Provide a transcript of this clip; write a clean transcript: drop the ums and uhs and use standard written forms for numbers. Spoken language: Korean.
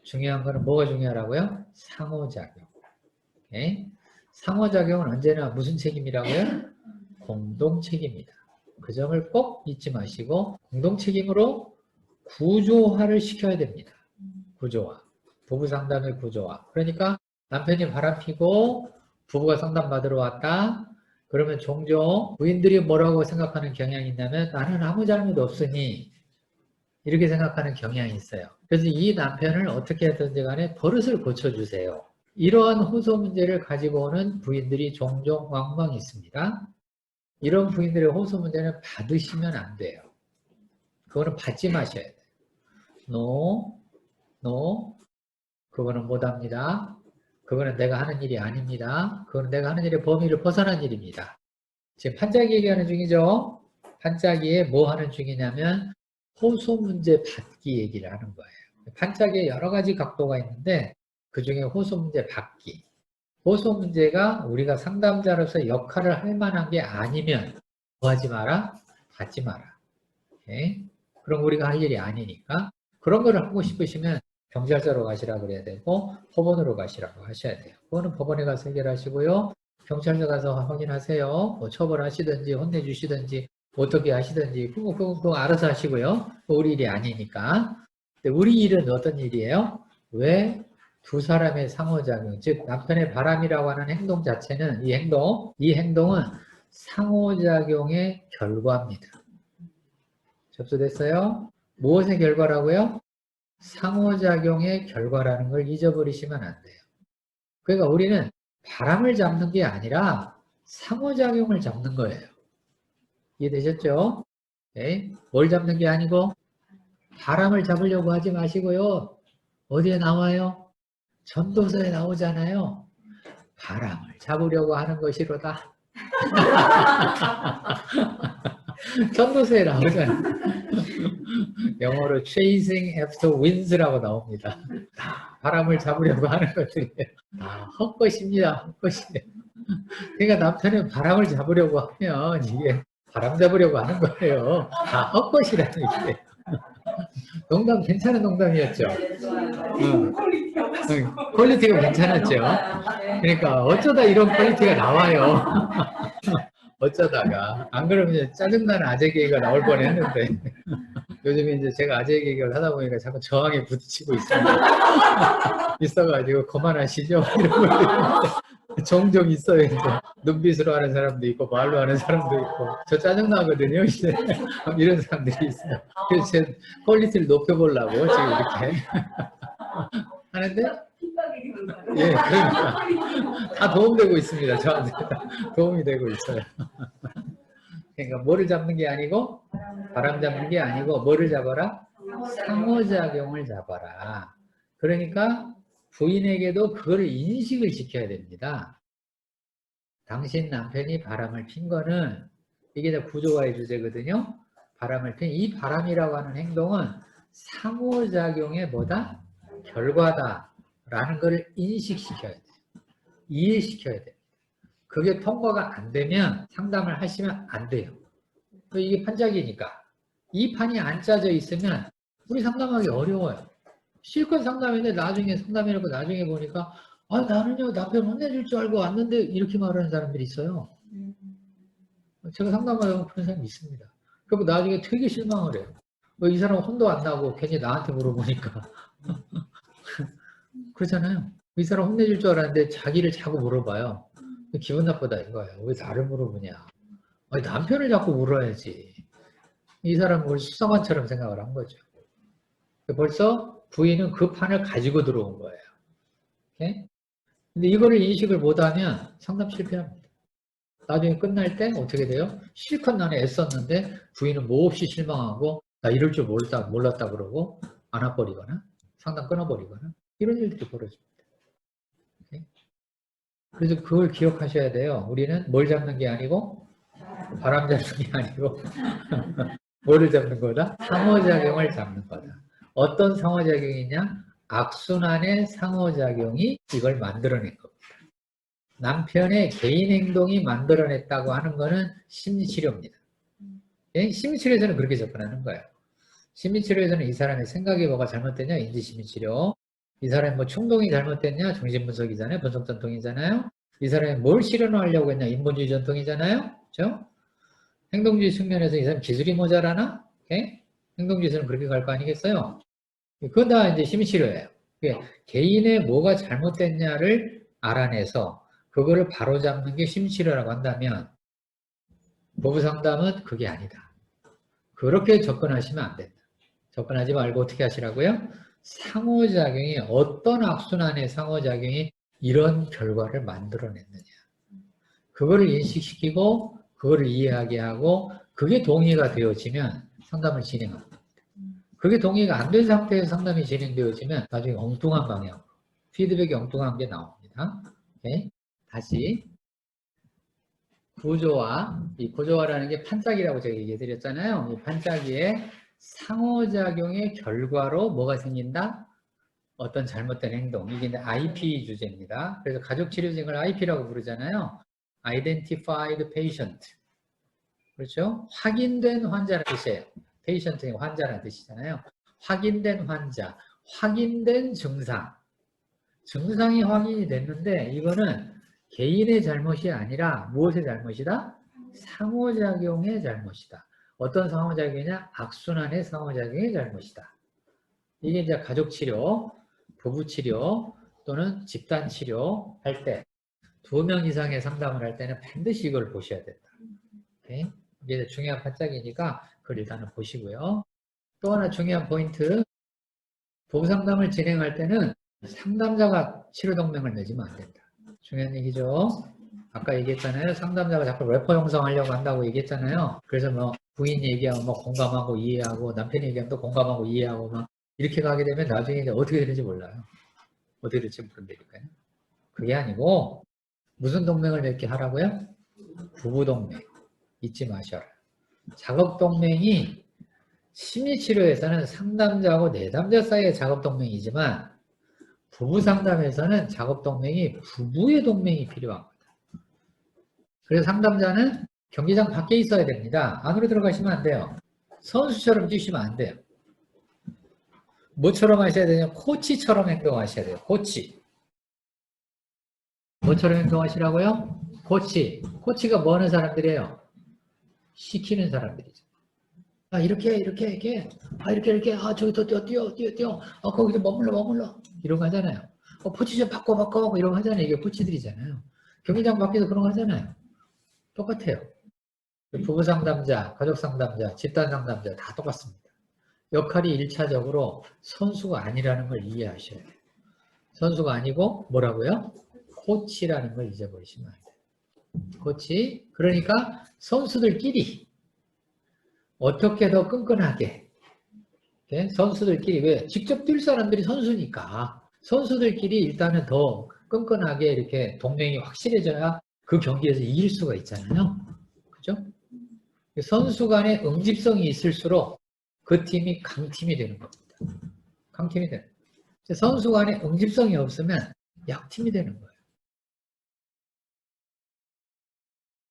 중요한 거는 뭐가 중요하라고요? 상호작용. 오케이? 상호작용은 언제나 무슨 책임이라고요? 공동책임이다. 그 점을 꼭 잊지 마시고 공동책임으로 구조화를 시켜야 됩니다. 구조화. 부부 상담의 구조화. 그러니까 남편이 바람피고 부부가 상담받으러 왔다. 그러면 종종 부인들이 뭐라고 생각하는 경향이 있냐면 나는 아무 잘못 없으니 이렇게 생각하는 경향이 있어요. 그래서 이 남편을 어떻게 하든지 간에 버릇을 고쳐주세요. 이러한 호소 문제를 가지고 오는 부인들이 종종 왕왕 있습니다. 이런 부인들의 호소 문제는 받으시면 안 돼요. 그거는 받지 마셔야 돼요. No, no, 그거는 못합니다. 그거는 내가 하는 일이 아닙니다. 그거는 내가 하는 일의 범위를 벗어난 일입니다. 지금 판짜기 얘기하는 중이죠. 판짜기에 뭐 하는 중이냐면 호소 문제 받기 얘기를 하는 거예요. 판짜기에 여러 가지 각도가 있는데 그중에 호소 문제 받기. 호소 문제가 우리가 상담자로서 역할을 할 만한 게 아니면 뭐 하지 마라? 받지 마라. 오케이? 그럼 우리가 할 일이 아니니까 그런 거를 하고 싶으시면 경찰서로 가시라 그래야 되고 법원으로 가시라고 하셔야 돼요. 그거는 법원에 가서 해결하시고요. 경찰서 가서 확인하세요. 뭐 처벌하시든지 혼내주시든지 어떻게 하시든지 그거 알아서 하시고요. 우리 일이 아니니까. 근데 우리 일은 어떤 일이에요? 왜 두 사람의 상호작용, 즉 남편의 바람이라고 하는 행동 자체는 이 행동은 상호작용의 결과입니다. 접수됐어요? 무엇의 결과라고요? 상호작용의 결과라는 걸 잊어버리시면 안 돼요. 그러니까 우리는 바람을 잡는 게 아니라 상호작용을 잡는 거예요. 이해되셨죠? 네? 뭘 잡는 게 아니고 바람을 잡으려고 하지 마시고요. 어디에 나와요? 전도서에 나오잖아요. 바람을 잡으려고 하는 것이로다. 전도서에 나오잖아요. 영어로 chasing after winds라고 나옵니다. 다 바람을 잡으려고 하는 것들이에요. 다 헛것입니다. 헛것이에요. 그러니까 남편은 바람을 잡으려고 하면 이게 바람 잡으려고 하는 거예요. 다 헛것이라는 얘기예요. 농담 괜찮은 농담이었죠. 퀄리티가 괜찮았죠. 그러니까 어쩌다 이런 퀄리티가 나와요. 어쩌다가 안 그러면 이제 짜증나는 아재 개그가 나올 뻔했는데 요즘에 이제 제가 아재 개그를 하다 보니까 자꾸 저항에 부딪히고 있습니다. 있어가지고 그만하시죠 이런 걸 종종 있어요. 이제 눈빛으로 하는 사람도 있고 말로 하는 사람도 있고 저 짜증나거든요. 이제 이런 사람들이 있어요. 그래서 제 퀄리티를 높여보려고 지금 이렇게 하는데 예, 그러니까 다 도움되고 있습니다. 저한테 도움이 되고 있어요. 그러니까 뭐를 잡는 게 아니고 바람 잡는 게 아니고 뭐를 잡아라? 상호작용을 잡아라. 그러니까 부인에게도 그거를 인식을 시켜야 됩니다. 당신 남편이 바람을 핀 거는 이게 다 구조화의 주제거든요. 바람을 핀 이 바람이라고 하는 행동은 상호작용의 뭐다? 결과다라는 것을 인식시켜야 돼요. 이해시켜야 돼요. 그게 통과가 안 되면 상담을 하시면 안 돼요. 이게 판짜기니까. 이 판이 안 짜져 있으면 우리 상담하기 어려워요. 실컷 상담했는데 나중에 상담해놓고 나중에 보니까 아 나는요 남편 혼내줄 줄 알고 왔는데 이렇게 말하는 사람들이 있어요. 제가 상담하다 그런 사람이 있습니다. 그리고 나중에 되게 실망을 해요. 이 사람 혼도 안 나고 괜히 나한테 물어보니까 그렇잖아요. 이 사람 혼내줄 줄 알았는데 자기를 자꾸 물어봐요. 기분 나쁘다 이거예요. 왜 나를 물어보냐. 아니, 남편을 자꾸 물어야지. 이 사람은 뭘 수상한처럼 생각을 한 거죠. 벌써 부인은 그 판을 가지고 들어온 거예요. 오케이? 근데 이거를 인식을 못하면 상담 실패합니다. 나중에 끝날 때 어떻게 돼요? 실컷 나는 애썼는데 부인은 몹시 실망하고 나 이럴 줄 몰랐다 그러고 안아버리거나 상담 끊어버리거나 이런 일들이 벌어집니다. 오케이? 그래서 그걸 기억하셔야 돼요. 우리는 뭘 잡는 게 아니고 바람 잡는 게 아니고 뭐를 잡는 거다? 상호작용을 잡는 거다. 어떤 상호작용이냐? 악순환의 상호작용이 이걸 만들어낸 겁니다. 남편의 개인 행동이 만들어냈다고 하는 것은 심리치료입니다. 심리치료에서는 그렇게 접근하는 거예요. 심리치료에서는 이 사람의 생각이 뭐가 잘못되냐? 인지심리치료. 이 사람이 뭐 충동이 잘못됐냐? 정신분석이잖아요. 분석전통이잖아요. 이 사람이 뭘 실현하려고 했냐? 인본주의 전통이잖아요. 그렇죠? 행동주의 측면에서 이 사람 기술이 모자라나? 오케이? 행동주의에서는 그렇게 갈 거 아니겠어요? 그건 다 이제 심치료예요. 개인의 뭐가 잘못됐냐를 알아내서 그거를 바로잡는 게 심치료라고 한다면 부부상담은 그게 아니다. 그렇게 접근하시면 안 된다. 접근하지 말고 어떻게 하시라고요? 상호작용이 어떤 악순환의 상호작용이 이런 결과를 만들어냈느냐. 그거를 인식시키고 그거를 이해하게 하고 그게 동의가 되어지면 상담을 진행합니다. 그게 동의가 안 된 상태에서 상담이 진행되어지면 나중에 엉뚱한 방향, 피드백이 엉뚱한 게 나옵니다. 오케이? 다시 구조화, 이 구조화라는 게 판짜기라고 제가 얘기해 드렸잖아요. 이 판짜기의 상호작용의 결과로 뭐가 생긴다? 어떤 잘못된 행동. 이게 이제 IP 주제입니다. 그래서 가족치료증을 IP라고 부르잖아요. Identified Patient. 그렇죠? 확인된 환자라는 뜻이에요. patient는 환자라는 뜻이잖아요. 확인된 환자, 확인된 증상. 증상이 확인이 됐는데 이거는 개인의 잘못이 아니라 무엇의 잘못이다? 상호작용의 잘못이다. 어떤 상호작용이냐? 악순환의 상호작용의 잘못이다. 이게 이제 가족치료, 부부치료 또는 집단치료 할 때 2명 이상의 상담을 할 때는 반드시 이걸 보셔야 된다. 오케이? 이게 중요한 판짝이니까 그걸 일단은 보시고요. 또 하나 중요한 포인트, 부부상담을 진행할 때는 상담자가 치료동맹을 맺으면 안 된다. 중요한 얘기죠. 아까 얘기했잖아요. 상담자가 자꾸 래퍼 형성하려고 한다고 얘기했잖아요. 그래서 뭐 부인 얘기하면 뭐 공감하고 이해하고 남편 얘기하면 또 공감하고 이해하고 막 이렇게 가게 되면 나중에 이제 어떻게 되는지 몰라요. 어떻게 될지 모른다니까요. 그게 아니고 무슨 동맹을 맺게 하라고요? 부부동맹. 잊지 마셔라. 작업동맹이 심리치료에서는 상담자하고 내담자 사이의 작업동맹이지만 부부상담에서는 작업동맹이 부부의 동맹이 필요한 겁니다. 그래서 상담자는 경기장 밖에 있어야 됩니다. 안으로 들어가시면 안 돼요. 선수처럼 뛰시면 안 돼요. 뭐처럼 하셔야 되냐? 코치처럼 행동하셔야 돼요. 코치. 뭐처럼 행동하시라고요? 코치. 코치가 뭐 하는 사람들이에요? 시키는 사람들이죠. 아, 이렇게. 아, 이렇게. 아, 저기 더 뛰어. 아, 거기서 머물러. 이런 거 하잖아요. 포지션 바꿔. 이런 거 하잖아요. 이게 코치들이잖아요. 경기장 밖에서 그런 거 하잖아요. 똑같아요. 부부 상담자, 가족 상담자, 집단 상담자 다 똑같습니다. 역할이 1차적으로 선수가 아니라는 걸 이해하셔야 돼요. 선수가 아니고 뭐라고요? 코치라는 걸 잊어버리시면 안 돼요. 코치. 그러니까 선수들끼리 어떻게 더 끈끈하게 선수들끼리 왜? 직접 뛸 사람들이 선수니까 선수들끼리 일단은 더 끈끈하게 이렇게 동맹이 확실해져야 그 경기에서 이길 수가 있잖아요. 그죠? 선수 간의 응집성이 있을수록 그 팀이 강팀이 되는 겁니다. 강팀이 되는 거예요. 선수 간의 응집성이 없으면 약팀이 되는 거예요.